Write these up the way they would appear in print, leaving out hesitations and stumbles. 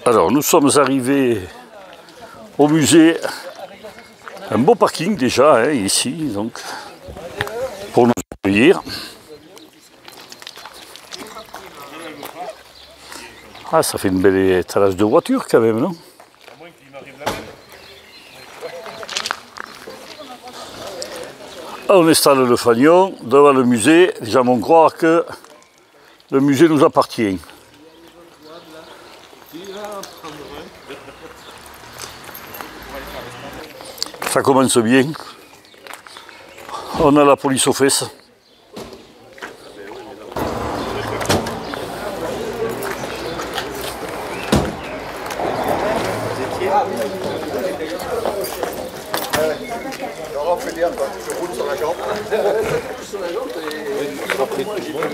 Alors, nous sommes arrivés au musée. Un beau parking déjà, hein, ici, donc, pour nous accueillir. Ah, ça fait une belle étalage de voitures quand même, non? On installe le fanion devant le musée. Déjà, on croire que le musée nous appartient. Ça commence bien. On a la police aux fesses.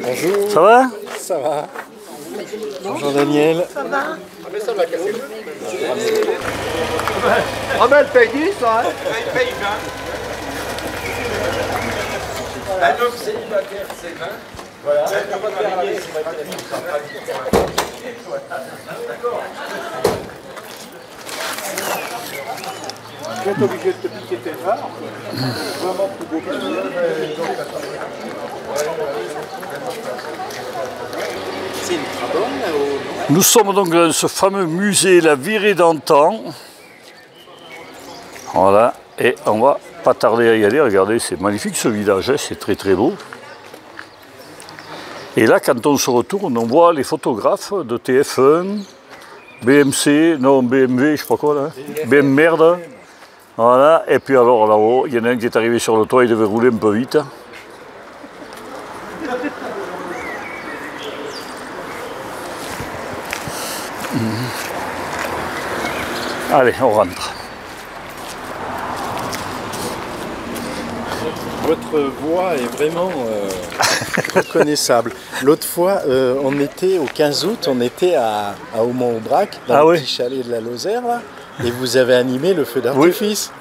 Bonjour. Ça va? Ça va. Bonjour Daniel. Ça va? Ah ben elle paye 10 ça, hein? Elle paye 20. Un homme célibataire c'est 20. Voilà. Tu es obligé de te piquer tes phares. Vraiment plus beau que c'est une trabonne là-haut. Nous sommes donc dans ce fameux musée La Virée d'antan. Voilà, et on va pas tarder à y aller. Regardez, c'est magnifique ce village, hein, c'est très très beau. Et là, quand on se retourne, on voit les photographes de TF1, BMC, non BMW, je sais pas quoi là, BM merde. Voilà, et puis alors là-haut, il y en a un qui est arrivé sur le toit, il devait rouler un peu vite. Allez, on rentre. Votre voix est vraiment reconnaissable. L'autre fois, on était au 15 août, on était à Aumont-Aubrac, dans le petit chalet de la Lozère, là, et vous avez animé le feu d'artifice.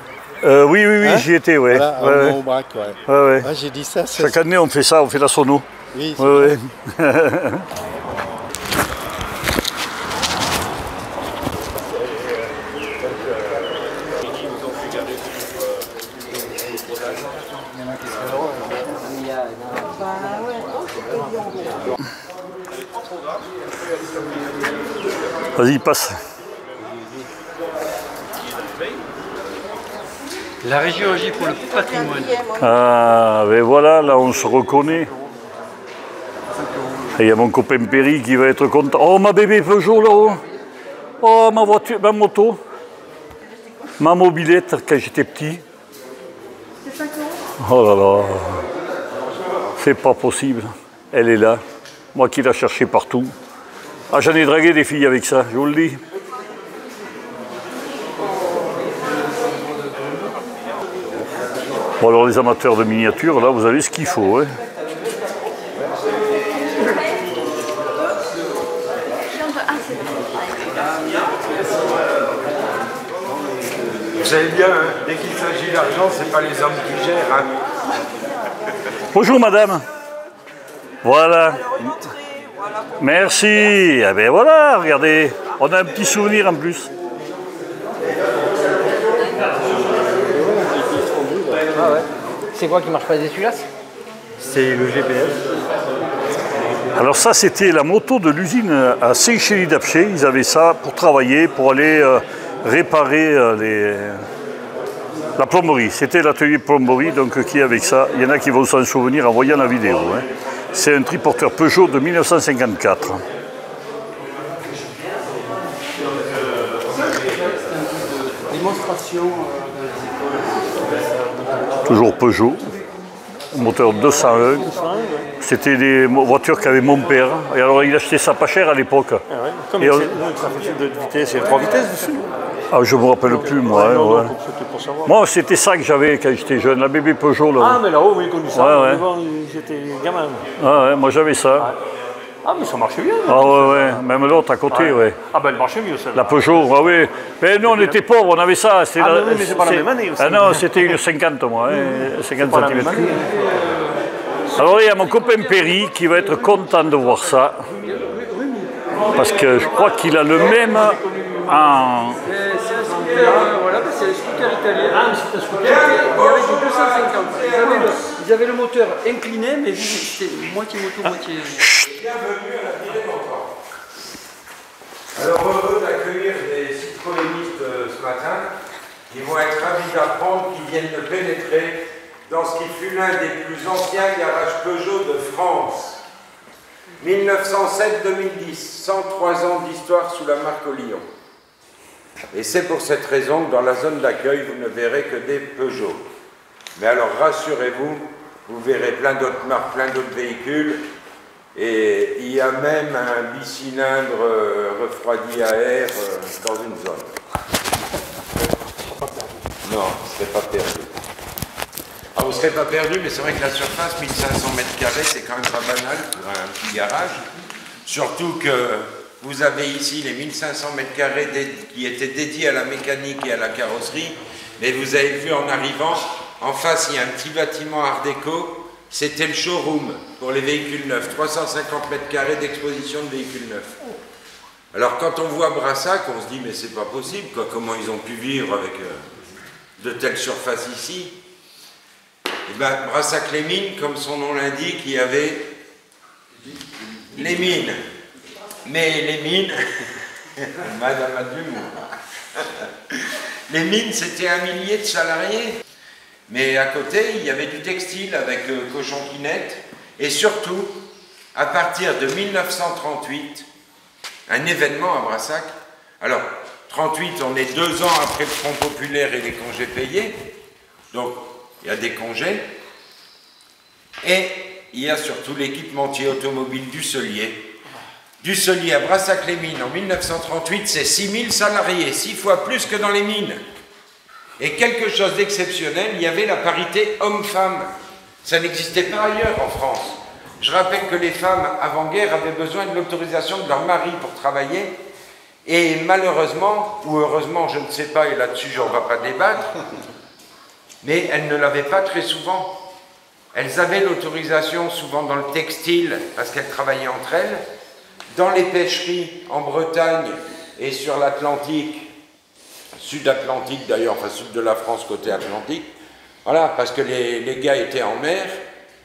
Oui, hein? J'y étais, ouais. Voilà, à Aumont-Aubrac, ouais. Ouais. Ah, j'ai dit ça. Chaque année, on fait ça, on fait la sono. Oui, ouais. Vas-y, passe. La région agit pour le patrimoine. Ah, ben voilà, là on se reconnaît. Et il y a mon copain Perry qui va être content. Oh, ma bébé Peugeot là-haut. Oh, ma voiture, ma moto. Ma mobilette quand j'étais petit. Oh là là. C'est pas possible. Elle est là. Moi qui l'ai cherchée partout. Ah, j'en ai dragué des filles avec ça, je vous le dis. Bon, alors les amateurs de miniatures, là, vous avez ce qu'il faut. Hein. Vous savez bien, hein, dès qu'il s'agit d'argent, c'est pas les hommes qui gèrent. Hein. Bonjour madame. Voilà. Merci. Eh bien voilà, regardez, on a un petit souvenir en plus. Ah ouais. C'est quoi qui marche pas des celui-là? C'est le GPS. Alors ça, c'était la moto de l'usine à Seychelles-d'Apcher. Ils avaient ça pour travailler, pour aller réparer la plomberie. C'était l'atelier plomberie, donc qui est avec ça. Il y en a qui vont s'en souvenir en voyant la vidéo. Hein. C'est un triporteur Peugeot de 1954. Démonstration. Toujours Peugeot, moteur 201. C'était des voitures qu'avait mon père. Et alors il achetait ça pas cher à l'époque. Ah ouais. Combien ça fait de vitesse? Il y a 3 vitesses dessus? Ah, je ne me rappelle plus, moi. Ouais, hein, non, ouais. c'était pour savoir. Moi, c'était ça que j'avais quand j'étais jeune, la bébé Peugeot. Là. Ah, mais là-haut, oui, connu ça. Ouais. Devant, j'étais gamin. Ah, ouais, moi, j'avais ça. Ah, mais ça marchait bien. Ah, ouais. Même l'autre à côté, ouais. Ah, ben elle marchait mieux, celle-là. La Peugeot, ah, oui. Mais nous, on était pauvres, on avait ça. Ah, mais oui, mais c'est pas la même année aussi. Ah, non, c'était une 50, moi. Hein, 50 pas la cm. même année. Alors, il y a mon copain Perry qui va être content de voir ça. Parce que je crois qu'il a le même en... C'est un scooter, voilà, c'est un scooter italien. Ah, mais c'est un scooter. Il y avait du 250. Ils avaient le moteur incliné, mais c'était moitié moto, moitié... Bienvenue à la Virée d'Antoine. Alors heureux d'accueillir les citroënistes ce matin, qui vont être ravis d'apprendre qu'ils viennent de pénétrer dans ce qui fut l'un des plus anciens garages Peugeot de France. 1907-2010, 103 ans d'histoire sous la marque Lyon. Et c'est pour cette raison que dans la zone d'accueil, vous ne verrez que des Peugeot. Mais alors rassurez-vous, vous verrez plein d'autres marques, plein d'autres véhicules. Et il y a même un bicylindre refroidi à air dans une zone. Non, vous ne serez pas perdu. Ah, vous ne serez pas perdu, mais c'est vrai que la surface, 1500 m², c'est quand même pas banal pour un petit garage. Surtout que vous avez ici les 1500 m² qui étaient dédiés à la mécanique et à la carrosserie. Mais vous avez vu en arrivant, en face, il y a un petit bâtiment art déco. C'était le showroom pour les véhicules neufs. 350 m² d'exposition de véhicules neufs. Alors quand on voit Brassac, on se dit mais c'est pas possible, quoi. Comment ils ont pu vivre avec de telles surfaces ici? Et bien, Brassac-les-Mines, comme son nom l'indique, il y avait les mines. Mais les mines, Madame Adumour, les mines, c'était 1 millier de salariés. Mais à côté, il y avait du textile avec Cochon-Quinette. Et surtout, à partir de 1938, un événement à Brassac. Alors, 38, on est 2 ans après le Front populaire et les congés payés. Donc, il y a des congés, et il y a surtout l'équipementier automobile Dusselier. Dusselier à Brassac-les-Mines en 1938, c'est 6000 salariés, 6 fois plus que dans les mines. Et quelque chose d'exceptionnel, il y avait la parité homme-femme. Ça n'existait pas ailleurs en France. Je rappelle que les femmes, avant-guerre, avaient besoin de l'autorisation de leur mari pour travailler, et malheureusement, ou heureusement, je ne sais pas, et là-dessus, on ne va pas débattre, mais elles ne l'avaient pas très souvent. Elles avaient l'autorisation souvent dans le textile, parce qu'elles travaillaient entre elles, dans les pêcheries en Bretagne et sur l'Atlantique, sud-Atlantique d'ailleurs, enfin sud de la France côté Atlantique, voilà, parce que les gars étaient en mer,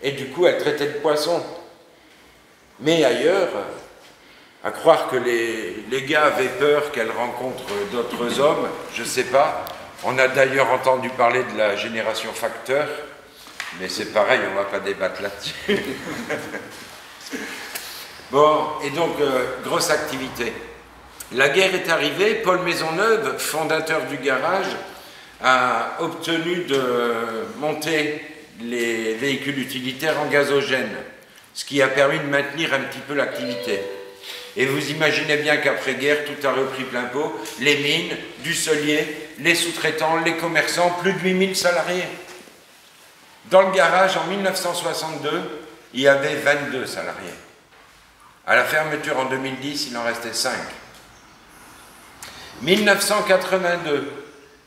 et du coup elles traitaient de poissons. Mais ailleurs, à croire que les gars avaient peur qu'elles rencontrent d'autres hommes, je ne sais pas. On a d'ailleurs entendu parler de la génération facteur, mais c'est pareil, on ne va pas débattre là-dessus. Bon, et donc, grosse activité. La guerre est arrivée, Paul Maisonneuve, fondateur du garage, a obtenu de monter les véhicules utilitaires en gazogène, ce qui a permis de maintenir un petit peu l'activité. Et vous imaginez bien qu'après-guerre, tout a repris plein pot, les mines, Dusselier, les sous-traitants, les commerçants, plus de 8000 salariés. Dans le garage, en 1962, il y avait 22 salariés. À la fermeture en 2010, il en restait 5. 1982,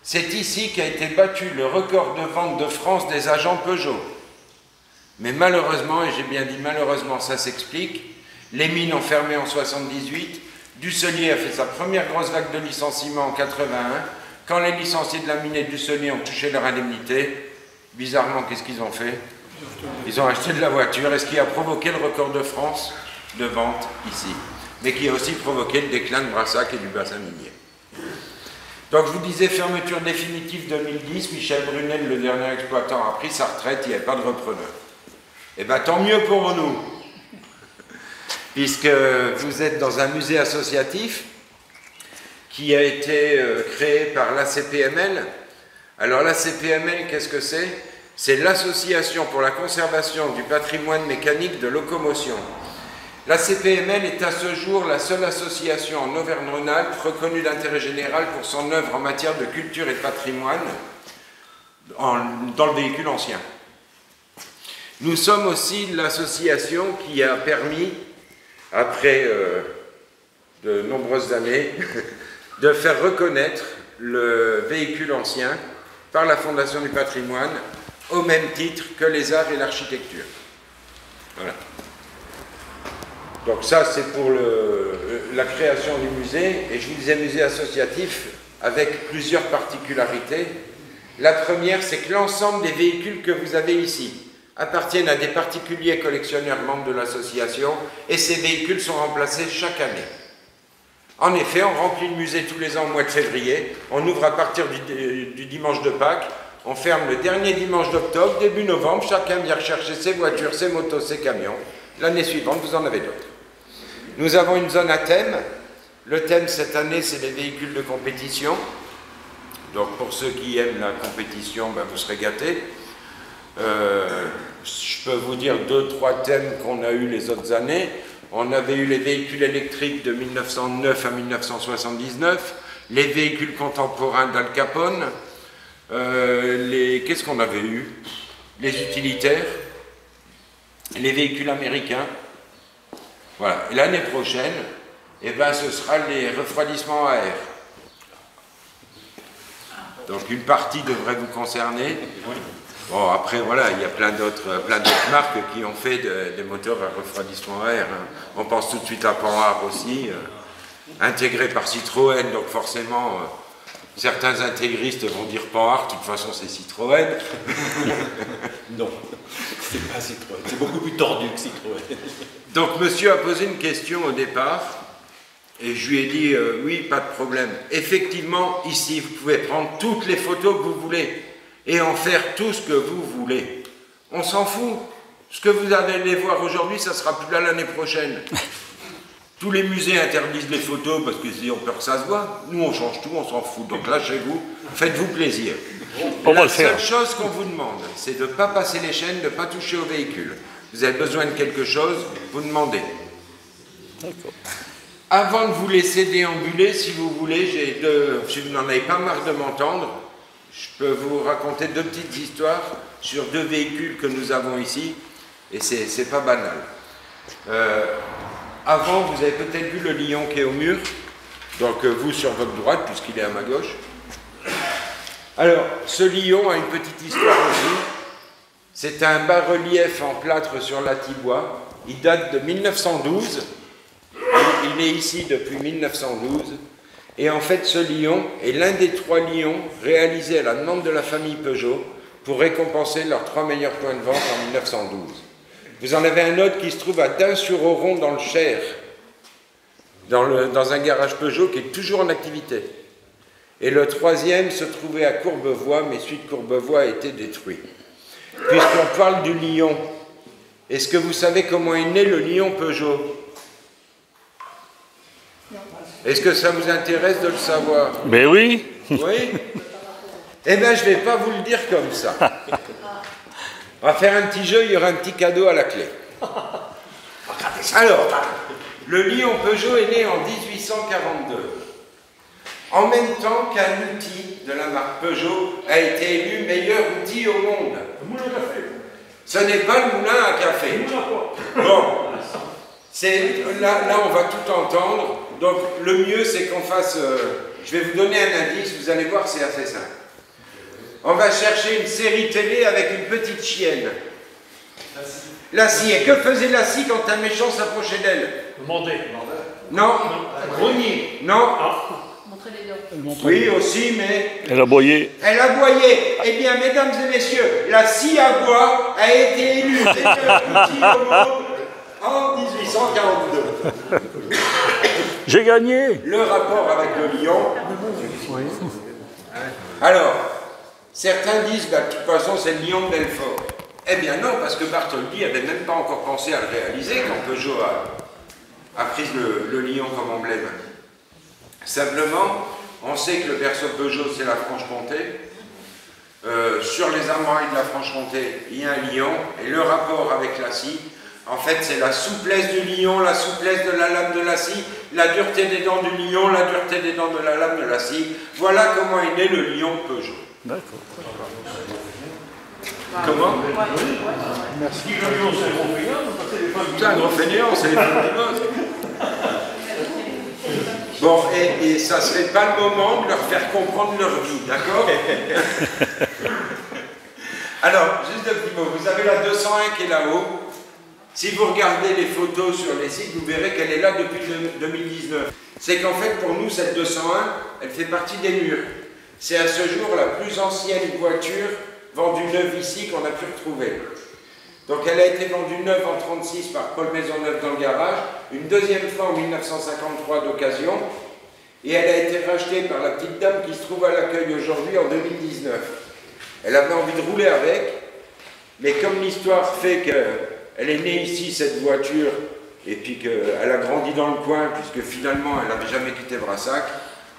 c'est ici qu'a été battu le record de vente de France des agents Peugeot. Mais malheureusement, et j'ai bien dit malheureusement, ça s'explique, les mines ont fermé en 78, Dusselier a fait sa première grosse vague de licenciements en 81, quand les licenciés de la mine et Dusselier ont touché leur indemnité, bizarrement, qu'est-ce qu'ils ont fait? Ils ont acheté de la voiture, et ce qui a provoqué le record de France de vente ici, mais qui a aussi provoqué le déclin de Brassac et du bassin minier. Donc je vous disais, fermeture définitive 2010, Michel Brunel, le dernier exploitant, a pris sa retraite, il n'y avait pas de repreneur. Eh bien tant mieux pour nous, puisque vous êtes dans un musée associatif qui a été créé par l'ACPML. Alors l'ACPML, qu'est-ce que c'est? C'est l'Association pour la conservation du patrimoine mécanique de locomotion. L'ACPML est à ce jour la seule association en Auvergne-Rhône-Alpes reconnue d'intérêt général pour son œuvre en matière de culture et de patrimoine dans le véhicule ancien. Nous sommes aussi l'association qui a permis, après de nombreuses années, de faire reconnaître le véhicule ancien par la Fondation du patrimoine au même titre que les arts et l'architecture. Voilà. Donc ça, c'est pour la création du musée. Et je vous disais musée associatif avec plusieurs particularités. La première, c'est que l'ensemble des véhicules que vous avez ici appartiennent à des particuliers collectionneurs membres de l'association et ces véhicules sont remplacés chaque année. En effet, on remplit le musée tous les ans au mois de février, on ouvre à partir du dimanche de Pâques, on ferme le dernier dimanche d'octobre, début novembre, chacun vient rechercher ses voitures, ses motos, ses camions. L'année suivante, vous en avez d'autres. Nous avons une zone à thème. Le thème cette année, c'est les véhicules de compétition. Donc pour ceux qui aiment la compétition, ben, vous serez gâtés. Je peux vous dire 2-3 thèmes qu'on a eu les autres années. On avait eu les véhicules électriques de 1909 à 1979, les véhicules contemporains d'Al Capone, qu'est-ce qu'on avait eu? Les utilitaires, les véhicules américains. Voilà. Et l'année prochaine, eh ben, ce sera les refroidissements à air. Donc une partie devrait vous concerner. Bon, après, voilà, il y a plein d'autres marques qui ont fait des moteurs à refroidissement à air. Hein. On pense tout de suite à Panhard aussi, intégré par Citroën, donc forcément, certains intégristes vont dire Panhard, de toute façon c'est Citroën. Non, c'est pas Citroën, c'est beaucoup plus tordu que Citroën. Donc monsieur a posé une question au départ, et je lui ai dit, oui, pas de problème. Effectivement, ici, vous pouvez prendre toutes les photos que vous voulez, et en faire tout ce que vous voulez. On s'en fout. Ce que vous allez voir aujourd'hui, ça sera plus là l'année prochaine. Tous les musées interdisent les photos parce qu'ils ont peur que ça se voit. Nous, on change tout, on s'en fout. Donc lâchez-vous, faites-vous plaisir. La seule chose qu'on vous demande, c'est de ne pas passer les chaînes, de ne pas toucher au véhicule. Vous avez besoin de quelque chose, vous demandez. Avant de vous laisser déambuler, si vous voulez, si vous n'en avez pas marre de m'entendre, je peux vous raconter 2 petites histoires sur 2 véhicules que nous avons ici, et c'est pas banal. Avant, vous avez peut-être vu le lion qui est au mur, donc vous sur votre droite, puisqu'il est à ma gauche. Alors, ce lion a une petite histoire aussi. C'est un bas-relief en plâtre sur Latibois. Il date de 1912. Il est ici depuis 1912. Et en fait, ce lion est l'un des 3 lions réalisés à la demande de la famille Peugeot pour récompenser leurs 3 meilleurs points de vente en 1912. Vous en avez un autre qui se trouve à Dain-sur-Oron dans le Cher, dans un garage Peugeot qui est toujours en activité. Et le 3e se trouvait à Courbevoie, mais celui de Courbevoie a été détruit. Puisqu'on parle du lion, est-ce que vous savez comment est né le lion Peugeot ? Est-ce que ça vous intéresse de le savoir? Mais oui. Oui? Eh bien, je ne vais pas vous le dire comme ça. On va faire un petit jeu, il y aura un petit cadeau à la clé. Alors, le lion Peugeot est né en 1842. En même temps qu'un outil de la marque Peugeot a été élu meilleur outil au monde. Le moulin à café. Ce n'est pas le moulin à café. Bon, là on va tout entendre. Donc le mieux c'est qu'on fasse... je vais vous donner un indice, vous allez voir, c'est assez simple. On va chercher une série télé avec une petite chienne. La scie. Et que faisait la scie quand un méchant s'approchait d'elle? Demander. Non. Grogner. Non. Montrer les dents. Oui, aussi, mais... Elle a boyé. Elle aboyait. Eh bien, mesdames et messieurs, la scie à bois a été élue meilleur outil au monde en 1842. J'ai gagné. Le rapport avec le lion. Alors, certains disent, bah, de toute façon, c'est le lion de Belfort. Eh bien non, parce que Bartholdi n'avait même pas encore pensé à le réaliser quand Peugeot a pris le lion comme emblème. Simplement, on sait que le berceau Peugeot, c'est la Franche-Comté. Sur les armoiries de la Franche-Comté, il y a un lion, et le rapport avec la scie, en fait, c'est la souplesse du lion, la souplesse de la lame de la scie, la dureté des dents du lion, la dureté des dents de la lame de la scie. Voilà comment est né le lion Peugeot. D'accord. Comment? Merci. Le lion, c'est un gros fainéant. C'est un gros fainéant, c'est les femmes du Bosque. Bon, et ça serait pas le moment de leur faire comprendre leur vie, d'accord? Alors, juste un petit mot. Vous avez la 201 qui est là-haut. Si vous regardez les photos sur les sites, vous verrez qu'elle est là depuis 2019. C'est qu'en fait, pour nous, cette 201, elle fait partie des murs. C'est à ce jour la plus ancienne voiture vendue neuve ici qu'on a pu retrouver. Donc elle a été vendue neuve en 1936 par Paul Maisonneuve dans le garage, une deuxième fois en 1953 d'occasion, et elle a été rachetée par la petite dame qui se trouve à l'accueil aujourd'hui en 2019. Elle avait envie de rouler avec, mais comme l'histoire fait qu'elle est née ici, cette voiture, et puis qu'elle a grandi dans le coin, puisque finalement elle n'avait jamais quitté Brassac,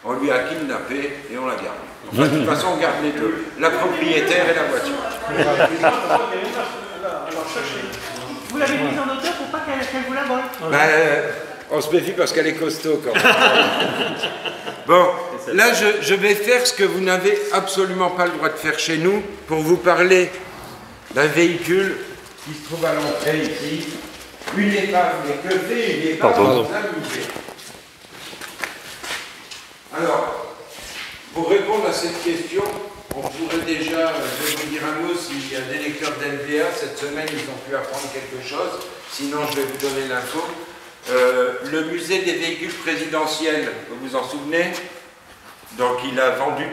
on lui a kidnappé et on la garde. Enfin, de toute façon, on garde les deux, la propriétaire et la voiture. Alors, cherchez. Vous l'avez mise en hauteur pour pas qu'elle vous la vole. On se méfie parce qu'elle est costaud quand même. Bon, là je vais faire ce que vous n'avez absolument pas le droit de faire chez nous pour vous parler d'un véhicule qui se trouve à l'entrée ici. Une épave, mais que fait une épave dans un musée? Alors, pour répondre à cette question, on pourrait déjà, je vais vous dire un mot, s'il y a des lecteurs d'NVA, cette semaine ils ont pu apprendre quelque chose, sinon je vais vous donner l'info. Le musée des véhicules présidentiels, vous vous en souvenez? Donc il a vendu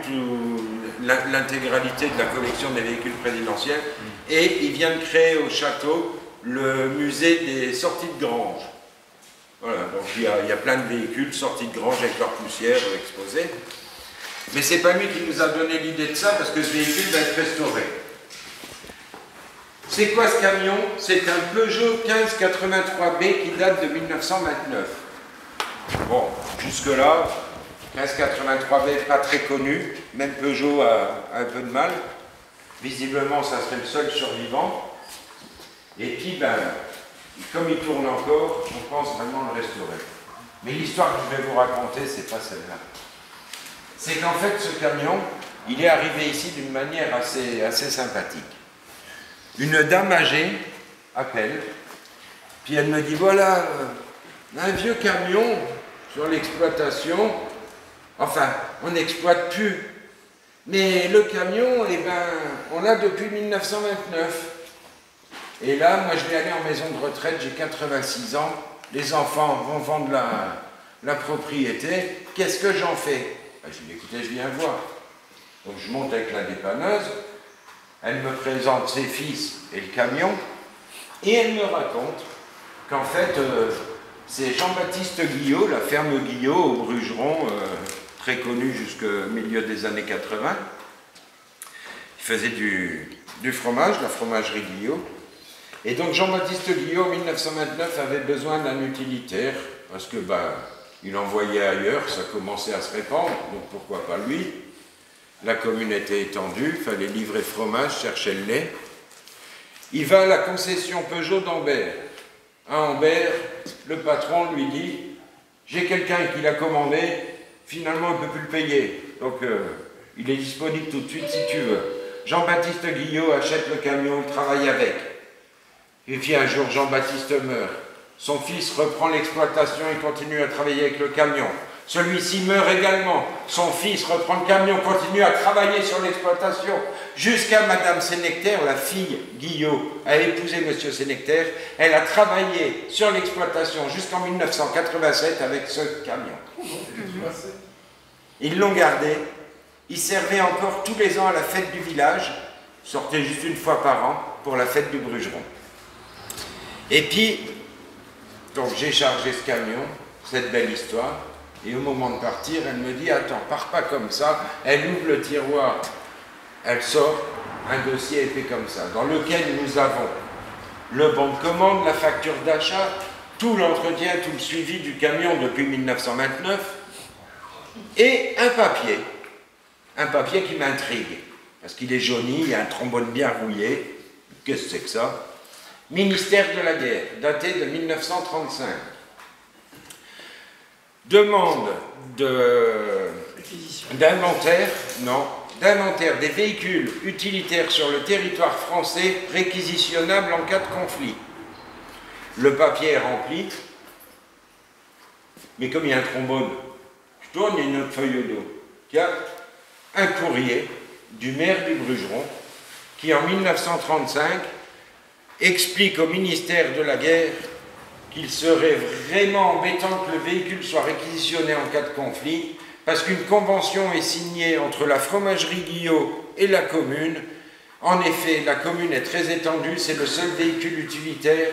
l'intégralité de la collection des véhicules présidentiels et il vient de créer au château le musée des sorties de grange. Voilà, donc il y a plein de véhicules sortis de grange avec leur poussière exposés. Mais c'est pas lui qui nous a donné l'idée de ça parce que ce véhicule va être restauré. C'est quoi ce camion? C'est un Peugeot 1583B qui date de 1929. Bon, jusque-là, 1583B pas très connu, même Peugeot a un peu de mal. Visiblement, ça serait le seul survivant. Et puis, comme il tourne encore, on pense vraiment le restaurer. Mais l'histoire que je vais vous raconter, c'est pas celle-là. C'est qu'en fait, ce camion, il est arrivé ici d'une manière assez sympathique. Une dame âgée appelle, puis elle me dit, voilà, un vieux camion sur l'exploitation, enfin, on n'exploite plus, mais le camion, eh ben, on l'a depuis 1929. Et là, moi, je vais aller en maison de retraite, j'ai 86 ans, les enfants vont vendre la propriété, qu'est-ce que j'en fais? Je lui dis, écoutez, je viens voir. Donc je monte avec la dépanneuse, elle me présente ses fils et le camion, et elle me raconte qu'en fait, c'est Jean-Baptiste Guillot, la ferme Guillot au Brugeron, très connue jusqu'au milieu des années 80. Il faisait du fromage, la fromagerie Guillot. Et donc Jean-Baptiste Guillot, en 1929, avait besoin d'un utilitaire, parce que il envoyait ailleurs, ça commençait à se répandre, donc pourquoi pas lui. La commune était étendue, il fallait livrer le fromage, chercher le lait. Il va à la concession Peugeot d'Ambert. À Ambert, le patron lui dit, j'ai quelqu'un qui l'a commandé, finalement il ne peut plus le payer, donc il est disponible tout de suite si tu veux. Jean-Baptiste Guillot achète le camion, il travaille avec. Et puis un jour, Jean-Baptiste meurt. Son fils reprend l'exploitation et continue à travailler avec le camion. Celui-ci meurt également. Son fils reprend le camion, continue à travailler sur l'exploitation. Jusqu'à Madame Sénectaire, la fille Guillot, a épousé Monsieur Sénectaire. Elle a travaillé sur l'exploitation jusqu'en 1987 avec ce camion. Ils l'ont gardé. Il servait encore tous les ans à la fête du village. Sortait juste une fois par an pour la fête du Brugeron. Et puis, donc j'ai chargé ce camion, cette belle histoire, et au moment de partir, elle me dit, attends, pars pas comme ça. Elle ouvre le tiroir, elle sort un dossier épais comme ça, dans lequel nous avons le bon de commande, la facture d'achat, tout l'entretien, tout le suivi du camion depuis 1929, et un papier qui m'intrigue, parce qu'il est jauni, il y a un trombone bien rouillé. Qu'est-ce que c'est que ça? Ministère de la Guerre, daté de 1935. Demande d'inventaire, d'inventaire des véhicules utilitaires sur le territoire français réquisitionnables en cas de conflit. Le papier est rempli, mais comme il y a un trombone, je tourne, il y a une autre feuille d'eau. Il y a un courrier du maire du Brugeron qui, en 1935, explique au ministère de la Guerre qu'il serait vraiment embêtant que le véhicule soit réquisitionné en cas de conflit, parce qu'une convention est signée entre la fromagerie Guillot et la commune. En effet, la commune est très étendue, c'est le seul véhicule utilitaire.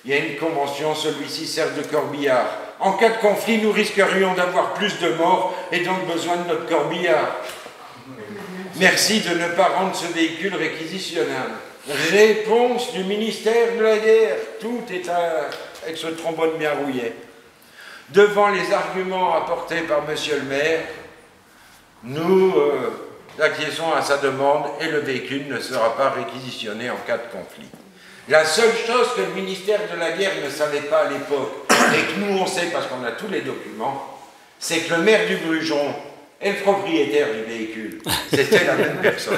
Il y a une convention, celui-ci sert de corbillard. En cas de conflit, nous risquerions d'avoir plus de morts et donc besoin de notre corbillard. Merci de ne pas rendre ce véhicule réquisitionnable. Réponse du ministère de la Guerre. Tout est avec ce trombone bien rouillé. Devant les arguments apportés par monsieur le maire, nous acquiesçons à sa demande et le véhicule ne sera pas réquisitionné en cas de conflit. La seule chose que le ministère de la Guerre ne savait pas à l'époque, et que nous on sait parce qu'on a tous les documents, c'est que le maire du Brugeron et le propriétaire du véhicule, c'était la même personne.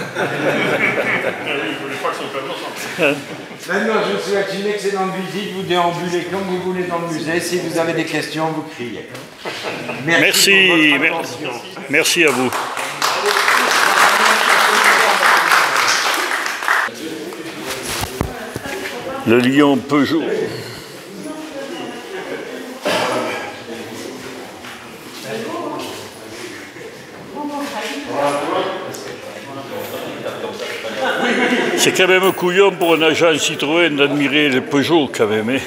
Maintenant, je vous souhaite une excellente visite, vous déambulez comme vous voulez dans le musée, si vous avez des questions, vous criez. Merci à vous. Le lion Peugeot. C'est quand même un couillon pour un agent Citroën d'admirer le Peugeot quand même. Hein.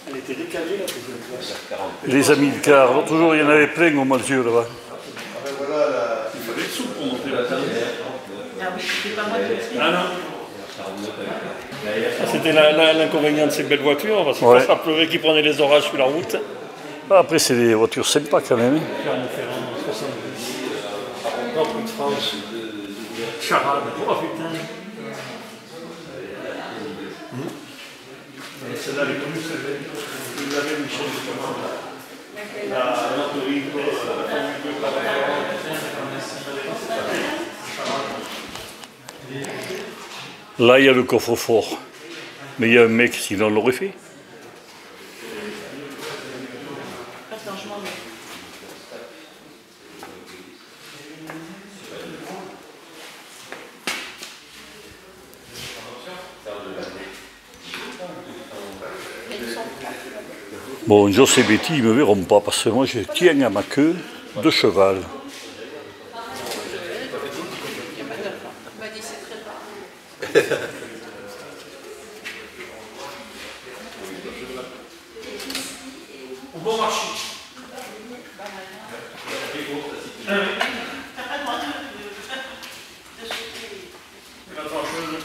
Elle était décalée la deuxième place. Les amis de car, toujours il y en avait plein au mois de juillet là-bas. Il fallait le sou pour monter la table. Ah oui, c'est pas moi qui le Ah non. C'était l'inconvénient de ces belles voitures, parce que ça pleurait qui prenait les orages sur la route. Après c'est des voitures sympas quand même. Clermont-Ferrand, 70. Grand Prix de France. Charade. Oh putain. Celle-là, elle est connue, celle-là. Vous l'avez, Michel, justement. La Torino, la Formule 2 Là il y a le coffre-fort. Mais il y a un mec, sinon on l'aurait fait. Attends, je m'en vais. Bon, Jos et Betty, ils ne me verront pas parce que moi je tiens à ma queue de cheval. On m'a dit c'est très rare. Au bon marché. T'as pas le droit de sauter. La trancheuse.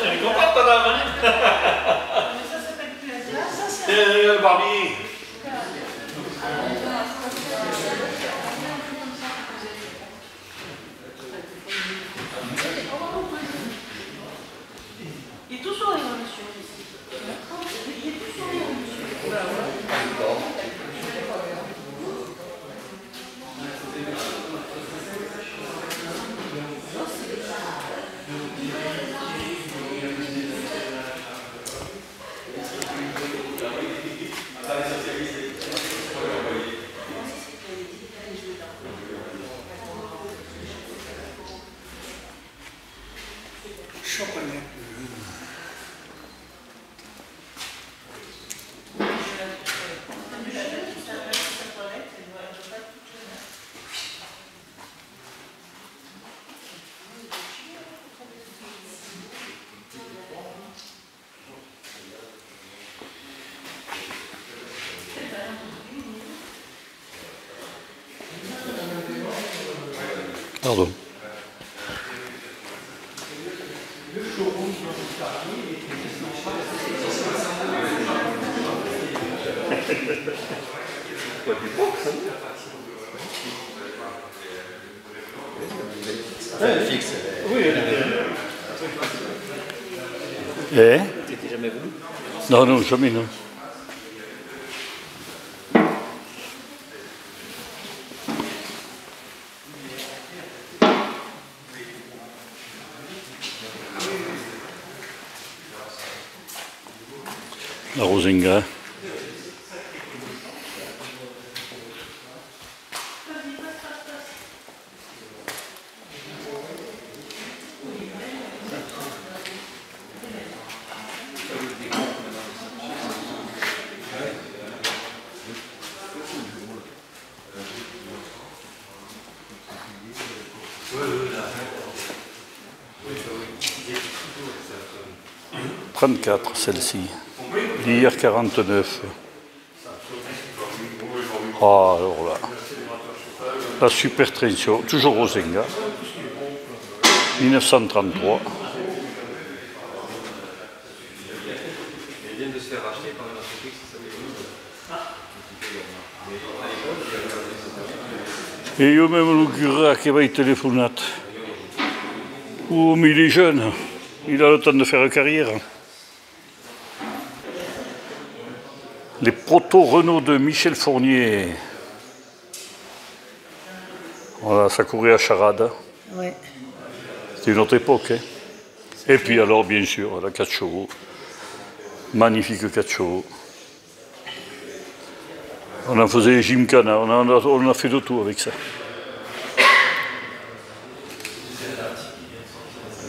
Elle est contente, ta dame, hein? Mais ça s'appelle plus la glace, ça c'est Le Barbie. Il est tout sourire, monsieur. Il est tout sourire, monsieur. Pardon. Fixe. Oui, Eh? T'étais jamais venu? Non, non, jamais, non. La Rosinga. « 34, celle-ci. D'hier, 49. Ah, alors là. La super tension, toujours Rosinga. 1933. Il vient de se faire racheter par une entreprise qui s'appelle. Et io même le cura qui va y téléphoner. Oh, mais il est jeune. Il a le temps de faire carrière. Les proto-Renault de Michel Fournier. Voilà, ça courait à charade. Oui. C'était une autre époque. Hein. Et puis alors, bien sûr, la 4 chevaux. Magnifique 4 chevaux. On en faisait Gymkhana, on a fait de tout avec ça.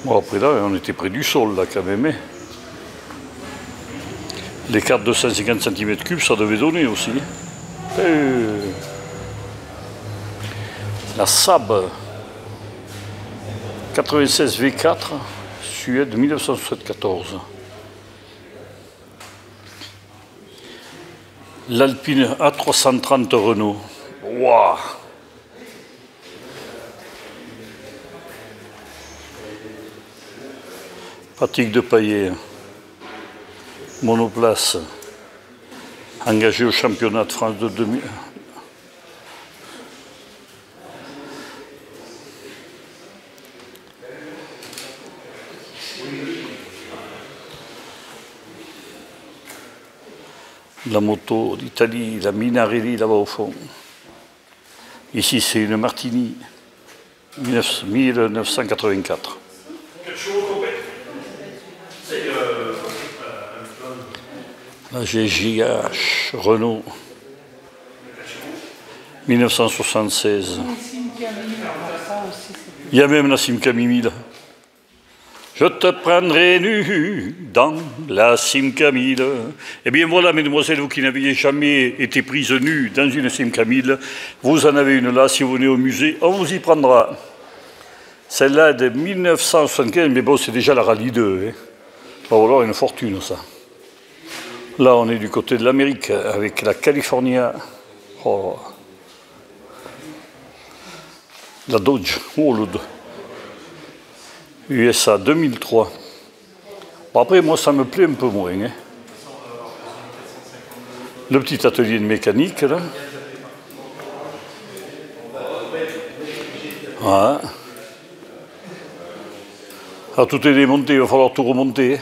Bon, après là, on était près du sol, là, quand même. Hein. Les cartes de 150 cm3, ça devait donner aussi. La Saab 96 V4, Suède 1974. L'Alpine A330 Renault. Waouh! Patrick de Paillet. Monoplace. Engagé au championnat de France de 2000. La moto d'Italie, la Minarelli là-bas au fond. Ici c'est une Martini 1984. La GJH Renault 1976. Il y a même la Simca 1000. Je te prendrai nu dans la Simca 1000. Eh bien voilà, mesdemoiselles, vous qui n'aviez jamais été prises nues dans une Simca 1000, vous en avez une là, si vous venez au musée, on vous y prendra. Celle-là de 1975, mais bon, c'est déjà la Rallye 2. Hein. Va valoir une fortune, ça. Là, on est du côté de l'Amérique, avec la California. Oh. La Dodge. Oh, le USA 2003. Bon, après, moi, ça me plaît un peu moins. Hein. Le petit atelier de mécanique, là. Voilà. Alors, tout est démonté, il va falloir tout remonter. Hein.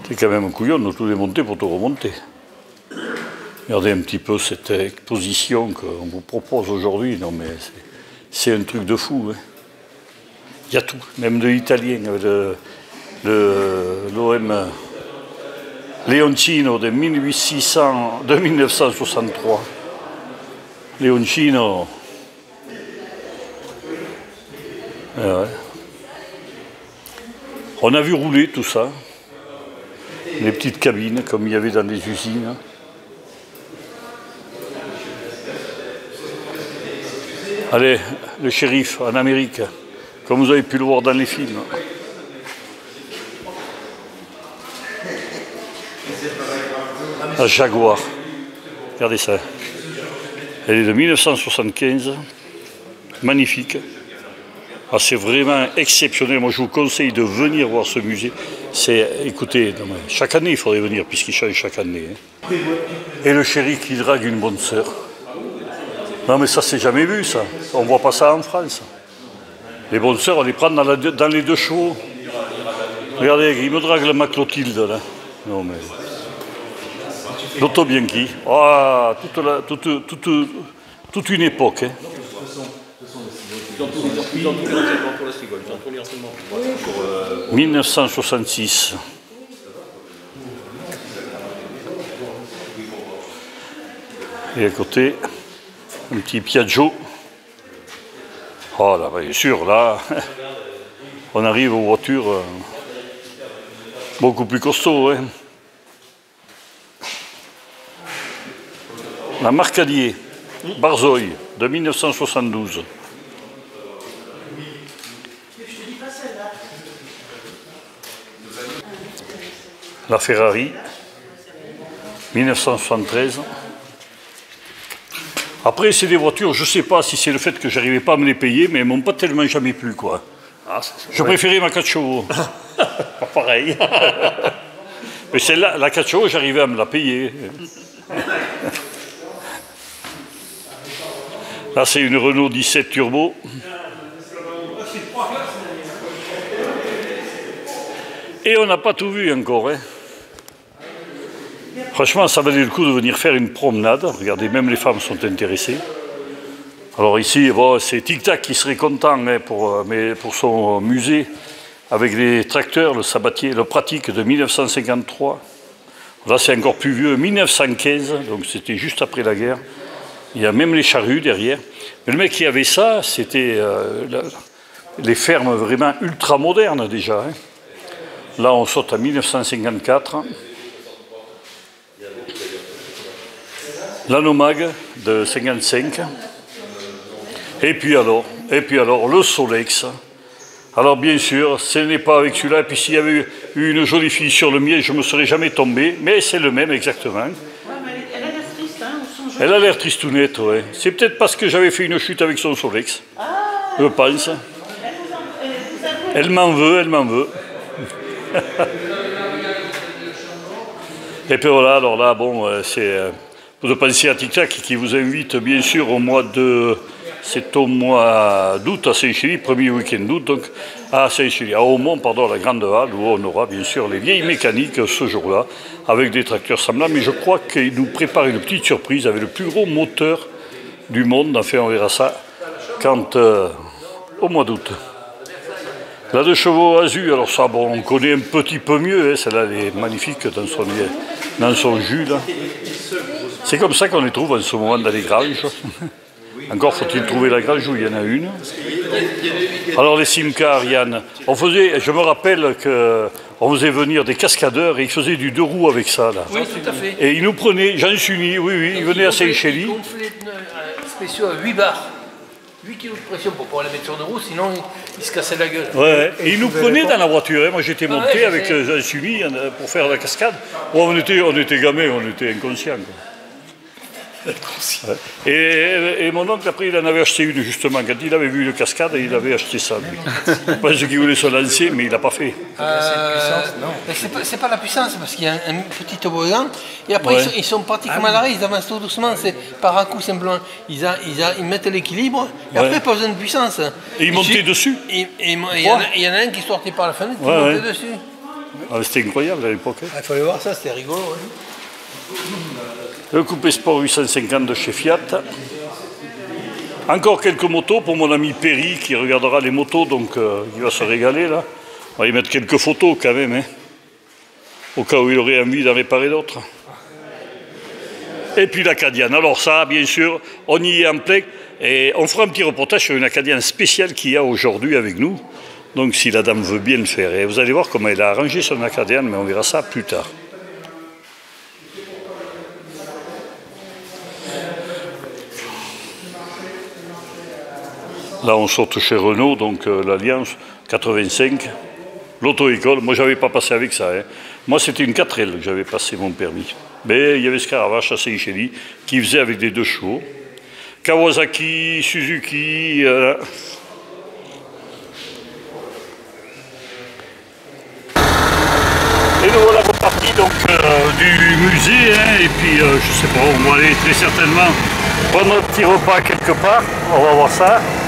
C'est quand même un couillon de tout démonter pour tout remonter. Regardez un petit peu cette exposition qu'on vous propose aujourd'hui. Non, mais c'est un truc de fou. Hein. Il y a tout, même de l'italien, l'OM Leoncino de 1963. Leoncino. Ouais. On a vu rouler tout ça. Les petites cabines, comme il y avait dans les usines. Allez, le shérif en Amérique, comme vous avez pu le voir dans les films. La Jaguar. Regardez ça. Elle est de 1975. Magnifique. Ah, c'est vraiment exceptionnel. Moi, je vous conseille de venir voir ce musée. Écoutez, non, chaque année, il faudrait venir, puisqu'il change chaque année. Hein. Et le chéri qui drague une bonne sœur. Non, mais ça, c'est jamais vu, ça. On ne voit pas ça en France. Les bonnes sœurs, on les prend dans les 2 chevaux. Regardez, il me drague ma Clotilde, là. Non, mais... L'Otto Bianchi. Ah, toute une époque. Hein. Ils ont tous les renseignements pour la Strigole. Ils ont tous les renseignements pour 1966. Et à côté, un petit Piaggio. Oh là, bien sûr, là, on arrive aux voitures beaucoup plus costauds. Hein. La Marcadier, Barzeuil, de 1972. La Ferrari, 1973. Après, c'est des voitures, je ne sais pas si c'est le fait que je n'arrivais pas à me les payer, mais elles ne m'ont pas tellement jamais plu, quoi. Ah, je préférais ma 4 chevaux. Pas pareil. Mais celle-là, la 4 chevaux, j'arrivais à me la payer. Là, c'est une Renault 17 Turbo. Et on n'a pas tout vu encore. Hein. Franchement, ça valait le coup de venir faire une promenade. Regardez, même les femmes sont intéressées. Alors ici, bon, c'est Tic Tac qui serait content hein, pour son musée avec les tracteurs, le sabatier, le pratique de 1953. Là, c'est encore plus vieux, 1915, donc c'était juste après la guerre. Il y a même les charrues derrière. Mais le mec qui avait ça, c'était les fermes vraiment ultra modernes déjà. Hein. Là, on saute à 1954. L'Anomag de 55. Et puis alors, le Solex. Alors bien sûr, ce n'est pas avec celui-là. Et puis s'il y avait eu une jolie fille sur le mien, je ne me serais jamais tombé. Mais c'est le même exactement. Ouais, mais elle a l'air triste, hein, elle a l'air tristounette, ouais. C'est peut-être parce que j'avais fait une chute avec son Solex. Ah, je pense. Elle m'en veut, elle m'en veut. Et puis voilà, alors là, bon, c'est... Vous pensez à Tic Tac qui vous invite bien sûr au mois de... C'est au mois d'août à Saint-Chély, premier week-end d'août, donc à Saint-Chély, à Aumont, pardon, à la Grande Halle, où on aura bien sûr les vieilles mécaniques ce jour-là, avec des tracteurs semblables. Mais je crois qu'il nous prépare une petite surprise avec le plus gros moteur du monde. Enfin, on verra ça quand, au mois d'août. La 2 chevaux Azu, alors ça, bon, on connaît un petit peu mieux, hein, celle-là, elle est magnifique dans son jus, là. C'est comme ça qu'on les trouve en ce moment dans les granges. Encore faut-il trouver la grange où il y en a une. Alors les Simca, Yann, je me rappelle qu'on faisait venir des cascadeurs et ils faisaient du 2 roues avec ça. Là. Oui, tout à fait. Et ils nous prenaient, Jean Sunny, oui, ils venaient à Saint-Chély. Ils gonflaient spéciaux à 8 bars. 8 kg de pression pour pouvoir les mettre sur 2 roues, sinon ils se cassaient la gueule. Ouais, et ils nous prenaient dans la voiture. Hein. Moi j'étais monté avec Jean Sunny pour faire la cascade. Bon, on était gamins, on était inconscients. Quoi. Ouais. Et mon oncle, après, il en avait acheté une, justement. Quand il avait vu une cascade, il avait acheté ça. Je pense qu'il voulait se lancer, mais il n'a pas fait. C'est pas la puissance, parce qu'il y a un petit toboggan. Et après, ils sont pratiquement à l'arrêt, ils avancent tout doucement. C'est par un coup simplement. Ils mettent l'équilibre, et après, pas besoin de puissance. Et ils montaient dessus. Et il y en a un qui sortait par la fenêtre, qui montait dessus. Ah, c'était incroyable à l'époque. Hein. Il fallait voir ça, c'était rigolo. Hein. Le coupé sport 850 de chez Fiat. Encore quelques motos pour mon ami Perry qui regardera les motos, donc il va se régaler là. On va y mettre quelques photos quand même, hein, au cas où il aurait envie d'en réparer d'autres. Et puis l'Acadiane. Alors ça, bien sûr, on y est en plein. Et on fera un petit reportage sur une Acadiane spéciale qu'il y a aujourd'hui avec nous. Donc si la dame veut bien le faire. Et vous allez voir comment elle a arrangé son Acadiane, mais on verra ça plus tard. Là, on saute chez Renault, donc l'Alliance 85, l'auto-école. Moi, je n'avais pas passé avec ça. Hein. Moi, c'était une 4L que j'avais passé mon permis. Mais il y avait Scaravache à Saint-Chély qui faisait avec des 2 chevaux. Kawasaki, Suzuki. musée, hein, et puis je sais pas, on va aller très certainement prendre un petit repas quelque part, on va voir ça.